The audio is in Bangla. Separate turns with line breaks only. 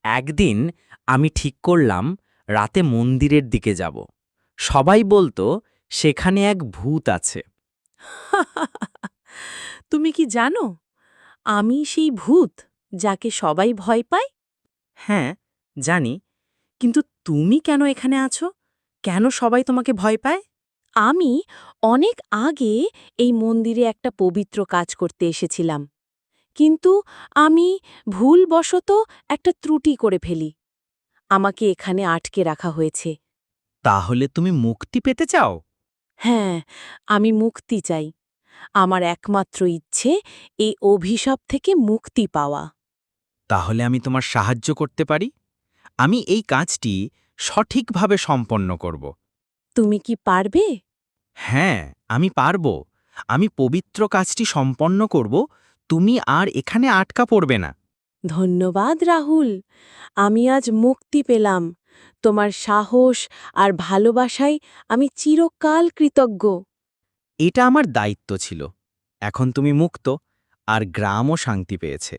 একদিন আমি ঠিক করলাম রাতে মন্দিরের দিকে যাব। সবাই বলতো সেখানে এক ভূত আছে।
তুমি কি জানো আমি সেই ভূত যাকে সবাই ভয় পায়?
হ্যাঁ, জানি, কিন্তু তুমি কেন এখানে আছো? কেন সবাই তোমাকে ভয় পায়?
আমি অনেক আগে এই মন্দিরে একটা পবিত্র কাজ করতে এসেছিলাম, কিন্তু আমি ভুলবশত একটা ত্রুটি করে ফেলি। আমাকে এখানে আটকে রাখা হয়েছে।
তাহলে তুমি মুক্তি পেতে চাও?
হ্যাঁ, আমি মুক্তি চাই। আমার একমাত্র ইচ্ছে এই অভিশাপ থেকে মুক্তি পাওয়া।
তাহলে আমি তোমার সাহায্য করতে পারি। আমি এই কাজটি সঠিকভাবে সম্পন্ন করব।
তুমি কি পারবে?
হ্যাঁ, আমি পারব। আমি পবিত্র কাজটি সম্পন্ন করব। তুমি আর এখানে আটকা পড়বে না।
ধন্যবাদ রাহুল, আমি আজ মুক্তি পেলাম। তোমার সাহস আর ভালোবাসায় আমি চিরকাল কৃতজ্ঞ।
এটা আমার দায়িত্ব ছিল। এখন তুমি মুক্ত, আর গ্রামও শান্তি পেয়েছে।